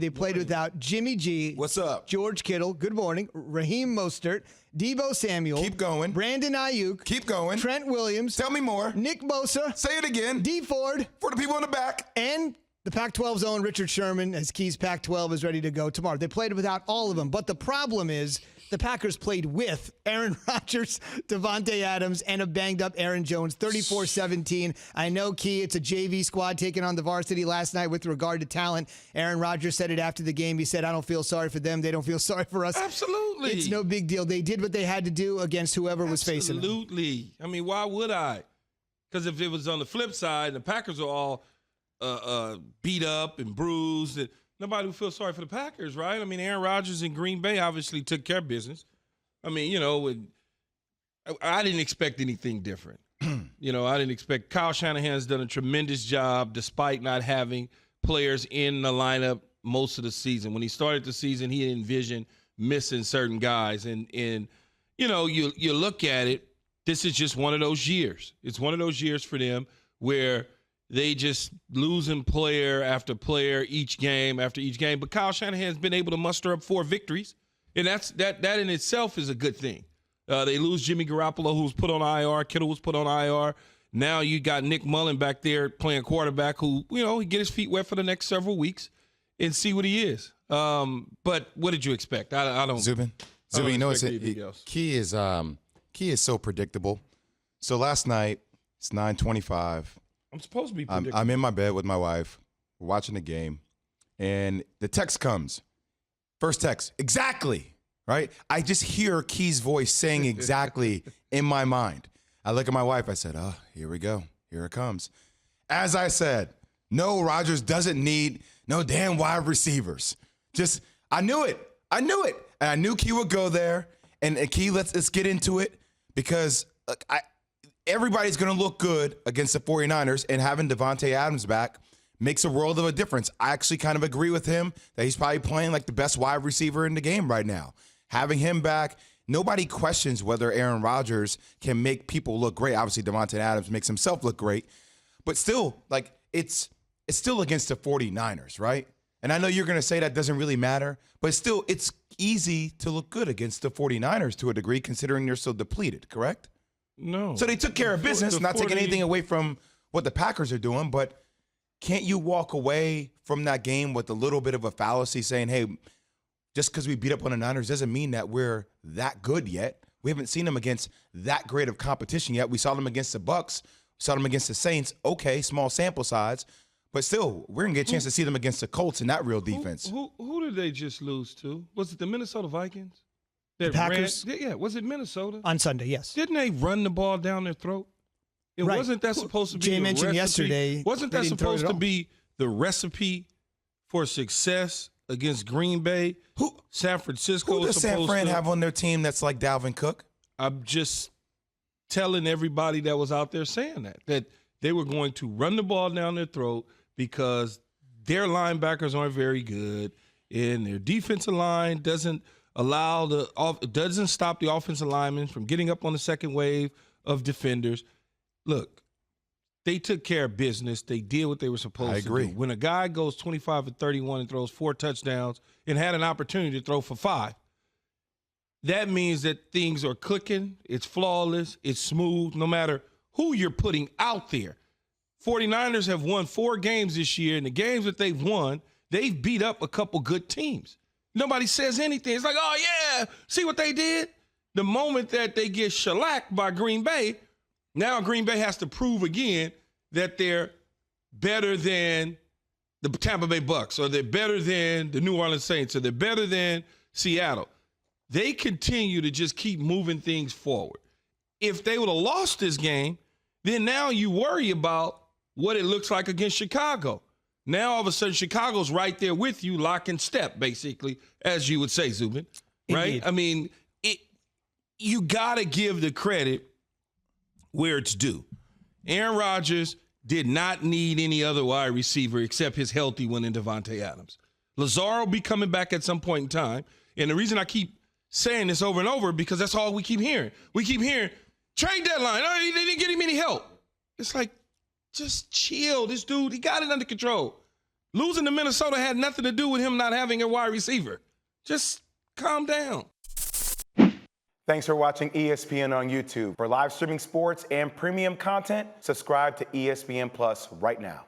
They played without Jimmy G. What's up? George Kittle. Good morning. Raheem Mostert. Deebo Samuel. Keep going. Brandon Ayuk. Keep going. Trent Williams. Tell me more. Nick Bosa. Say it again. D Ford. For the people in the back. And the Pac-12's own Richard Sherman, as Keys Pac-12 is ready to go tomorrow. They played without all of them. But the problem is the Packers played with Aaron Rodgers, Devontae Adams, and a banged-up Aaron Jones, 34-17. I know, Key, it's a JV squad taking on the varsity last night with regard to talent. Aaron Rodgers said it after the game. He said, I don't feel sorry for them. They don't feel sorry for us. Absolutely. It's no big deal. They did what they had to do against whoever was facing them. Absolutely. I mean, why would I? Because if it was on the flip side, the Packers are all beat up and bruised, and nobody would feel sorry for the Packers, right? I mean, Aaron Rodgers in Green Bay obviously took care of business. I mean, I didn't expect anything different. I didn't expect. Kyle Shanahan's done a tremendous job despite not having players in the lineup most of the season. When he started the season, he envisioned missing certain guys. And you look at it, this is just one of those years. It's one of those years for them where they just losing player after player each game after each game. But Kyle Shanahan's been able to muster up 4 victories, and that in itself is a good thing. They lose Jimmy Garoppolo, who was put on IR. Kittle was put on IR. Now you got Nick Mullen back there playing quarterback who, he get his feet wet for the next several weeks and see what he is. But what did you expect? I don't. Zubin, Key is so predictable. So last night, it's 9:25. I'm supposed to be predictable. I'm in my bed with my wife. We're watching the game, and the text comes. First text, exactly, right? I just hear Key's voice saying exactly in my mind. I look at my wife. I said, oh, here we go. Here it comes. As I said, no, Rodgers doesn't need no damn wide receivers. I knew it. And I knew Key would go there. And Key, let's get into it because everybody's going to look good against the 49ers, and having Devontae Adams back makes a world of a difference. I actually kind of agree with him that he's probably playing like the best wide receiver in the game right now. Having him back, nobody questions whether Aaron Rodgers can make people look great. Obviously, Devontae Adams makes himself look great, but still, it's still against the 49ers, right? And I know you're going to say that doesn't really matter, but still, it's easy to look good against the 49ers to a degree, considering they're so depleted, correct? No. So they took care of business, not taking anything away from what the Packers are doing, but can't you walk away from that game with a little bit of a fallacy saying, hey, just because we beat up on the Niners doesn't mean that we're that good yet. We haven't seen them against that great of competition yet. We saw them against the Bucs, saw them against the Saints. Okay, small sample size, but still, we're going to get a chance to see them against the Colts in that real defense. Who did they just lose to? Was it the Minnesota Vikings? The Packers? Was it Minnesota? On Sunday, yes. Didn't they run the ball down their throat? Right. Wasn't that supposed to be Jay the mentioned recipe? yesterday. Wasn't that supposed to be the recipe for success against Green Bay? San Francisco Who does San Fran have on their team that's like Dalvin Cook? I'm just telling everybody that was out there saying that they were going to run the ball down their throat because their linebackers aren't very good and their defensive line doesn't stop the offensive linemen from getting up on the second wave of defenders. Look, they took care of business. They did what they were supposed to do. When a guy goes 25-31 and throws 4 touchdowns and had an opportunity to throw for 5, that means that things are clicking. It's flawless. It's smooth, no matter who you're putting out there. 49ers have won 4 games this year, and the games that they've won, they've beat up a couple good teams. Nobody says anything. It's like, oh, yeah, see what they did? The moment that they get shellacked by Green Bay, now Green Bay has to prove again that they're better than the Tampa Bay Bucks, or they're better than the New Orleans Saints, or they're better than Seattle. They continue to just keep moving things forward. If they would have lost this game, then now you worry about what it looks like against Chicago. Now, all of a sudden, Chicago's right there with you, lock and step, basically, as you would say, Zubin, right? Indeed. I mean, you got to give the credit where it's due. Aaron Rodgers did not need any other wide receiver except his healthy one in Devontae Adams. Lazard will be coming back at some point in time, and the reason I keep saying this over and over because that's all we keep hearing. We keep hearing, trade deadline, they didn't get him any help. It's like, just chill. This dude, he got it under control. Losing to Minnesota had nothing to do with him not having a wide receiver. Just calm down. Thanks for watching ESPN on YouTube. For live streaming sports and premium content, subscribe to ESPN Plus right now.